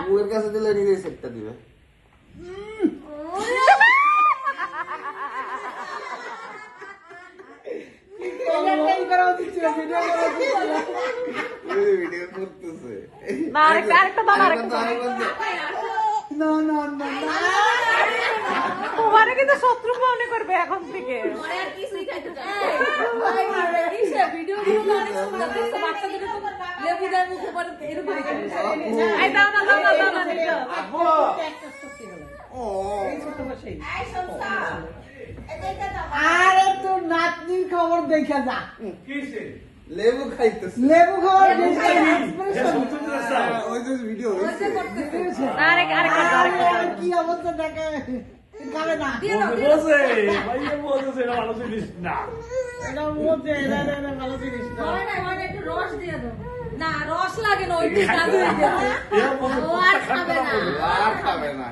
বুয়ের কাছে দিলে নিজেই সেটটা দিবে। ভিডিও করতেছে না আরেকটা দাও আরেকটা তোমারে কিন্তু শত্রু মনে করবে এখন থেকে। আরে তোর নাতনির খবর দেখা যা। লেবু খাইতেছে, লেবু খাওয়ার ওই যে ভিডিও হইছে। কি অবস্থা দেখে খাবে না এটা ভালো জিনিস না। এটা বলছে এটা ভালো জিনিস না। রস দিয়ে দাও না, রস লাগে না, ওই এরা বলছে ও আর খাবে না। আর খাবে না।